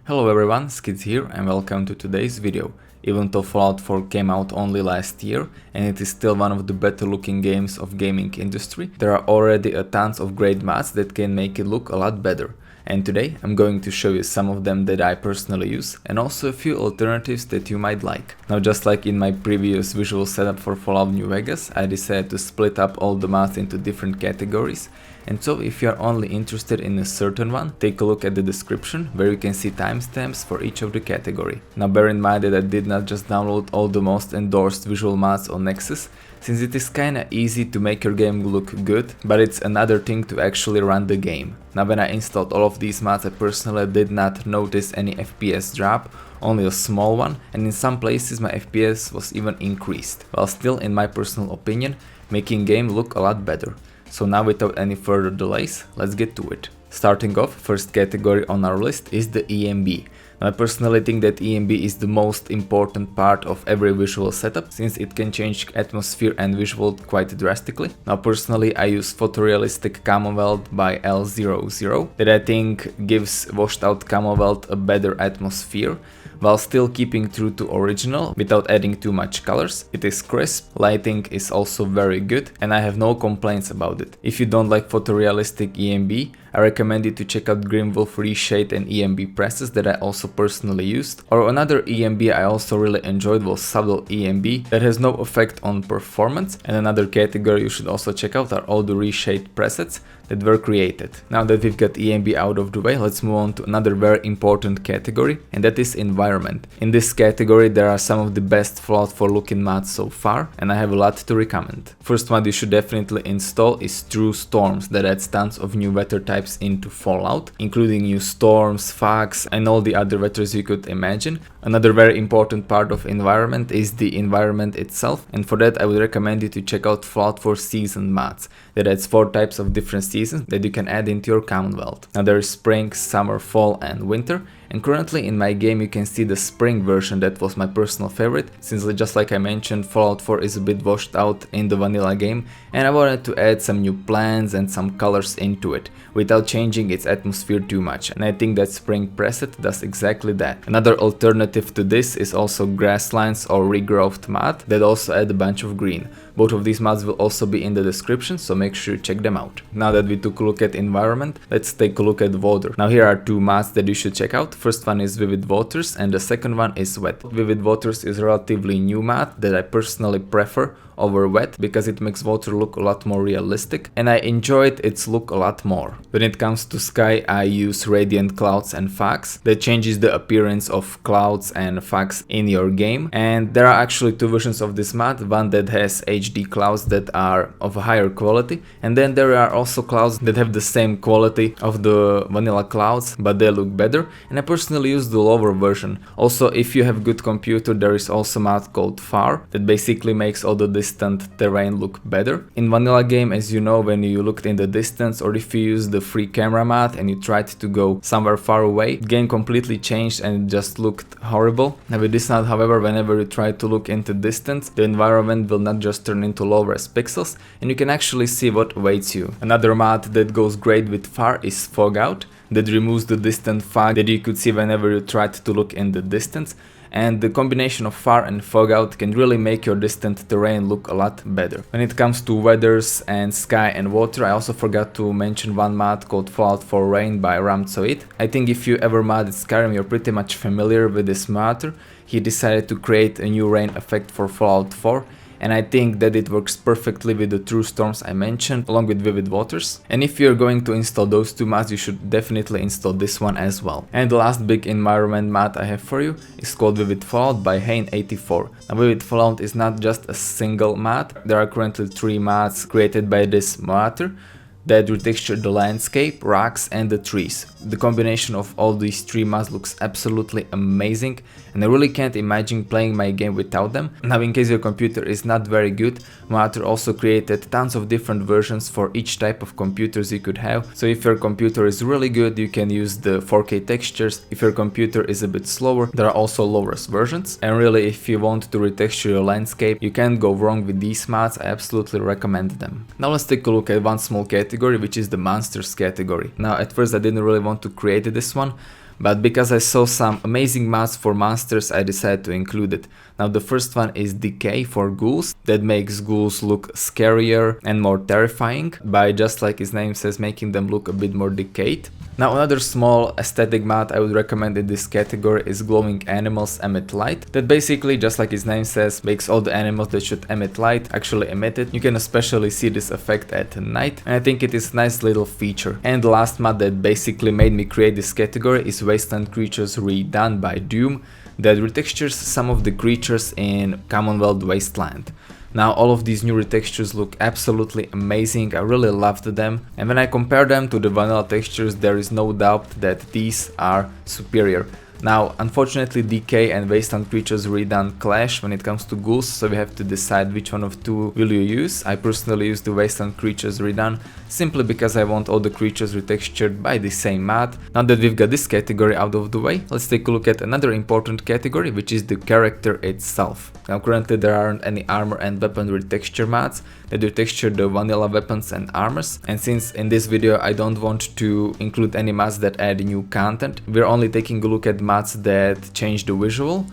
Hello everyone, Skits here and welcome to today's video. Even though Fallout 4 came out only last year and it is still one of the better looking games of gaming industry, there are already a tons of great mods that can make it look a lot better. And today I'm going to show you some of them that I personally use and also a few alternatives that you might like. Now, just like in my previous visual setup for Fallout New Vegas, I decided to split up all the mods into different categories. And so if you are only interested in a certain one, take a look at the description where you can see timestamps for each of the category. Now bear in mind that I did not just download all the most endorsed visual mods on Nexus, since it is kinda easy to make your game look good, but it's another thing to actually run the game. Now when I installed all of these mods, I personally did not notice any FPS drop, only a small one, and in some places my FPS was even increased, while still, in my personal opinion, making game look a lot better. So now without any further delays, let's get to it. Starting off, first category on our list is the EMB. Now, I personally think that EMB is the most important part of every visual setup, since it can change atmosphere and visual quite drastically. Now personally I use Photorealistic Commonwealth by L00 that I think gives washed out Commonwealth a better atmosphere, while still keeping true to original without adding too much colors. It is crisp, lighting is also very good, and I have no complaints about it. If you don't like photorealistic EMB, I recommend you to check out GrimWolf ReShade and EMB presses that I also personally used. Or another EMB I also really enjoyed was subtle EMB that has no effect on performance, and another category you should also check out are all the ReShade presets that were created. Now that we've got EMB out of the way, let's move on to another very important category, and that is Environment. In this category there are some of the best Fallout 4 looking mods so far, and I have a lot to recommend. First one you should definitely install is True Storms, that adds tons of new weather types into Fallout, including new storms, fogs, and all the other weathers you could imagine. Another very important part of Environment is the environment itself, and for that I would recommend you to check out Fallout 4 Season mods, that adds 4 types of different seasons that you can add into your Commonwealth. Now there is spring, summer, fall and winter, and currently in my game you can see the spring version that was my personal favorite, since just like I mentioned, Fallout 4 is a bit washed out in the vanilla game and I wanted to add some new plants and some colors into it without changing its atmosphere too much, and I think that spring preset does exactly that. Another alternative to this is also GRASSLANDS or ReGrowth mod that also add a bunch of green. Both of these mods will also be in the description, so make sure you check them out. Now that we took a look at environment, let's take a look at water. Now here are 2 mods that you should check out. First one is Vivid Waters and the second one is Wet. Vivid Waters is a relatively new mod that I personally prefer over Wet because it makes water look a lot more realistic, and I enjoyed its look a lot more. When it comes to sky, I use Radiant Clouds and Fogs that changes the appearance of clouds and fogs in your game, and there are actually 2 versions of this mod, one that has HD clouds that are of a higher quality, and then there are also clouds that have the same quality of the vanilla clouds but they look better, and I personally use the lower version. Also, if you have good computer, there is also a mod called FAR that basically makes all the distant terrain look better. In vanilla game, as you know, when you looked in the distance or if you use the free camera mod and you tried to go somewhere far away, the game completely changed and it just looked horrible. Now with this mod, however, whenever you try to look into distance, the environment will not just turn into low res pixels and you can actually see what awaits you. Another mod that goes great with FAR is Fog Out, that removes the distant fog that you could see whenever you tried to look in the distance. And the combination of FAR and Fog Out can really make your distant terrain look a lot better. When it comes to weathers and sky and water, I also forgot to mention one mod called Fallout 4 RAIN by ramccoid. I think if you ever modded Skyrim, you're pretty much familiar with this modder. He decided to create a new rain effect for Fallout 4. And I think that it works perfectly with the True Storms I mentioned, along with Vivid Waters. And if you're going to install those 2 mods, you should definitely install this one as well. And the last big environment mod I have for you is called Vivid Fallout by Hein84. Now Vivid Fallout is not just a single mod, there are currently 3 mods created by this modder that retexture the landscape, rocks and the trees. The combination of all these 3 mods looks absolutely amazing, and I really can't imagine playing my game without them. Now in case your computer is not very good, Modder also created tons of different versions for each type of computers you could have. So if your computer is really good, you can use the 4K textures. If your computer is a bit slower, there are also lower versions. And really, if you want to retexture your landscape, you can't go wrong with these mods. I absolutely recommend them. Now let's take a look at one small category, which is the monsters category. Now at first I didn't really want to create this one, but because I saw some amazing mods for monsters, I decided to include it. Now the first one is Decay for ghouls, that makes ghouls look scarier and more terrifying by, just like its name says, making them look a bit more decayed. Now another small aesthetic mod I would recommend in this category is Glowing Animals Emit Light, that basically, just like its name says, makes all the animals that should emit light actually emit it. You can especially see this effect at night, and I think it is a nice little feature. And the last mod that basically made me create this category is Wasteland Creatures Redone by Doom, that retextures some of the creatures in Commonwealth Wasteland. Now all of these new retextures look absolutely amazing, I really loved them, and when I compare them to the vanilla textures, there is no doubt that these are superior. Now unfortunately Decay and Wasteland Creatures Redone clash when it comes to ghouls, so we have to decide which one of two will you use. I personally use the Wasteland Creatures Redone simply because I want all the creatures retextured by the same mod. Now that we've got this category out of the way, let's take a look at another important category, which is the character itself. Now currently there aren't any armor and weapon retexture mods that retexture the vanilla weapons and armors, and since in this video I don't want to include any mods that add new content, we're only taking a look at mods that change the visual.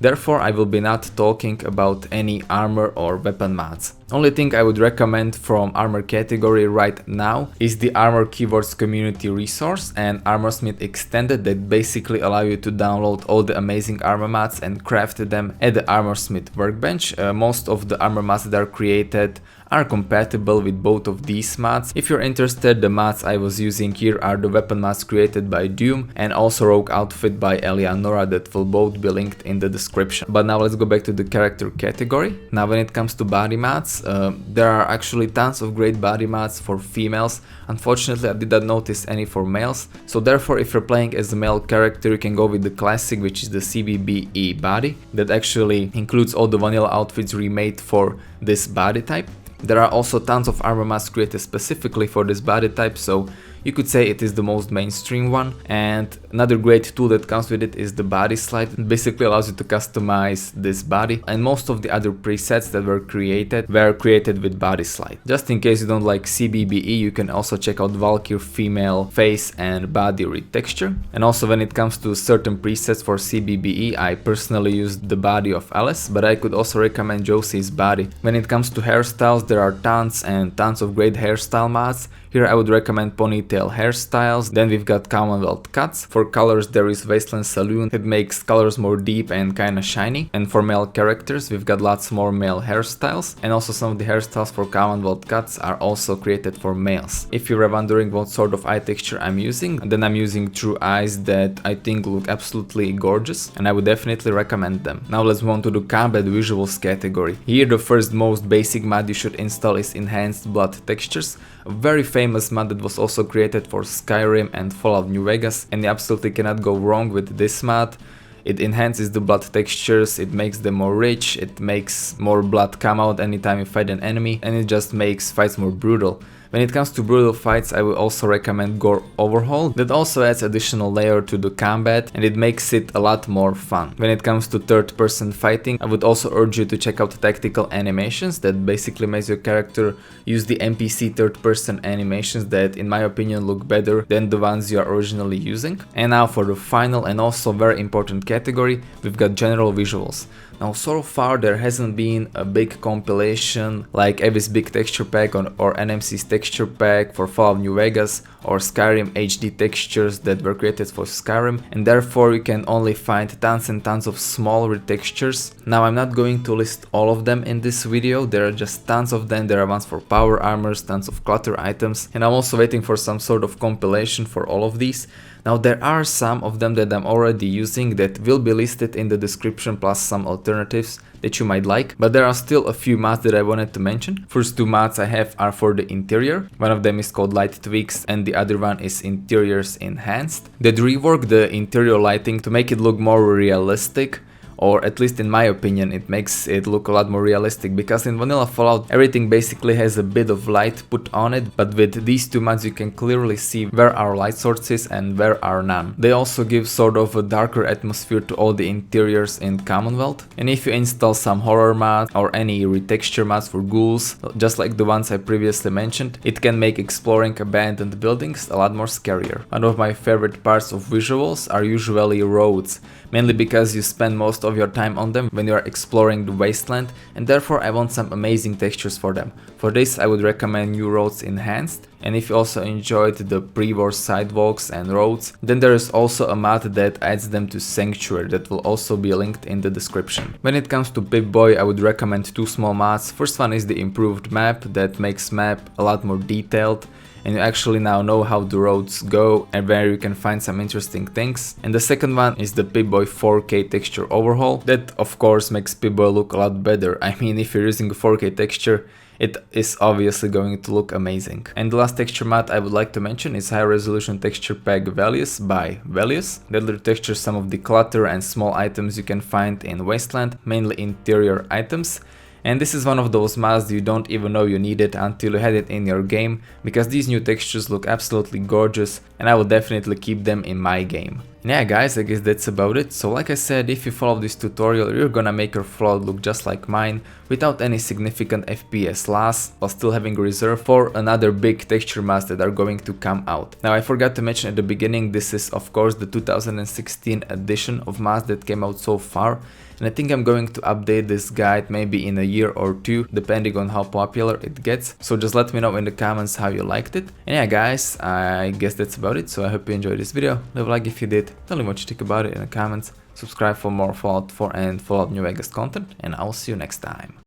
Therefore I will be not talking about any armor or weapon mods. Only thing I would recommend from armor category right now is the Armor Keywords community resource and Armorsmith Extended, that basically allow you to download all the amazing armor mods and craft them at the Armorsmith workbench. Most of the armor mods that are created are compatible with both of these mods. If you're interested, the mods I was using here are the weapon mods created by Doom and also Rogue Outfit by Eleonora, that will both be linked in the description. But now let's go back to the character category. Now when it comes to body mods, there are actually tons of great body mods for females. Unfortunately I did not notice any for males, so therefore if you're playing as a male character you can go with the classic, which is the CBBE body, that actually includes all the vanilla outfits remade for this body type. There are also tons of armor mods created specifically for this body type, so you could say it is the most mainstream one. And another great tool that comes with it is the body slide. It basically allows you to customize this body, and most of the other presets that were created with body slide. Just in case you don't like CBBE, you can also check out Valkyr female face and body retexture. And also when it comes to certain presets for CBBE, I personally used the body of Alice, but I could also recommend Josie's body. When it comes to hairstyles, there are tons and tons of great hairstyle mods. Here I would recommend ponytail hairstyles. Then we've got Commonwealth cuts. For colors there is Wasteland Saloon, that makes colors more deep and kinda shiny. And for male characters we've got lots more male hairstyles, and also some of the hairstyles for Commonwealth cuts are also created for males. If you're wondering what sort of eye texture I'm using, then I'm using True Eyes that I think look absolutely gorgeous, and I would definitely recommend them. Now let's move on to the combat visuals category. Here the first most basic mod you should install is Enhanced Blood Textures, a very famous mod that was also created for Skyrim and Fallout New Vegas, and you absolutely cannot go wrong with this mod. It enhances the blood textures, it makes them more rich, it makes more blood come out anytime you fight an enemy, and it just makes fights more brutal. When it comes to brutal fights, I would also recommend Gore Overhaul, that also adds additional layer to the combat and it makes it a lot more fun. When it comes to third-person fighting, I would also urge you to check out tactical animations, that basically makes your character use the NPC third-person animations that in my opinion look better than the ones you are originally using. And now for the final and also very important category, we've got general visuals. Now so far there hasn't been a big compilation like Abyss Big Texture Pack or NMC's Texture Pack for Fallout New Vegas or Skyrim HD textures that were created for Skyrim, and therefore you can only find tons and tons of small retextures. Now I'm not going to list all of them in this video, there are just tons of them. There are ones for power armors, tons of clutter items, and I'm also waiting for some sort of compilation for all of these. Now there are some of them that I'm already using that will be listed in the description, plus some alternatives that you might like, but there are still a few mods that I wanted to mention. First two mods I have are for the interior. One of them is called Light Tweaks and the other one is Interiors Enhanced, that rework the interior lighting to make it look more realistic. or at least in my opinion it makes it look a lot more realistic, because in vanilla Fallout everything basically has a bit of light put on it, but with these two mods you can clearly see where are light sources and where are none. They also give sort of a darker atmosphere to all the interiors in Commonwealth, and if you install some horror mods or any retexture mods for ghouls, just like the ones I previously mentioned, it can make exploring abandoned buildings a lot more scarier. One of my favorite parts of visuals are usually roads, mainly because you spend most of your time on them when you are exploring the Wasteland, and therefore I want some amazing textures for them. For this I would recommend New Roads Enhanced, and if you also enjoyed the pre-war sidewalks and roads, then there is also a mod that adds them to Sanctuary that will also be linked in the description. When it comes to Pip-Boy, I would recommend two small mods. First one is the improved map that makes map a lot more detailed, and you actually now know how the roads go and where you can find some interesting things. And the second one is the Pip-Boy 4K texture overhaul that of course makes Pip-Boy look a lot better. I mean, if you're using a 4K texture, it is obviously going to look amazing. And the last texture mod I would like to mention is high resolution texture pack Values by Values that retextures some of the clutter and small items you can find in Wasteland, mainly interior items. And this is one of those mods you don't even know you need it until you had it in your game, because these new textures look absolutely gorgeous and I will definitely keep them in my game. And yeah guys, I guess that's about it. So like I said, if you follow this tutorial, you're gonna make your Fallout look just like mine, without any significant FPS loss, while still having reserve for another big texture mods that are going to come out. Now I forgot to mention at the beginning, this is of course the 2016 edition of mods that came out so far, and I think I'm going to update this guide maybe in a year or two, depending on how popular it gets. So just let me know in the comments how you liked it. And yeah guys, I guess that's about it. So I hope you enjoyed this video. Leave a like if you did. Tell me what you think about it in the comments. Subscribe for more Fallout 4 and Fallout New Vegas content, and I'll see you next time.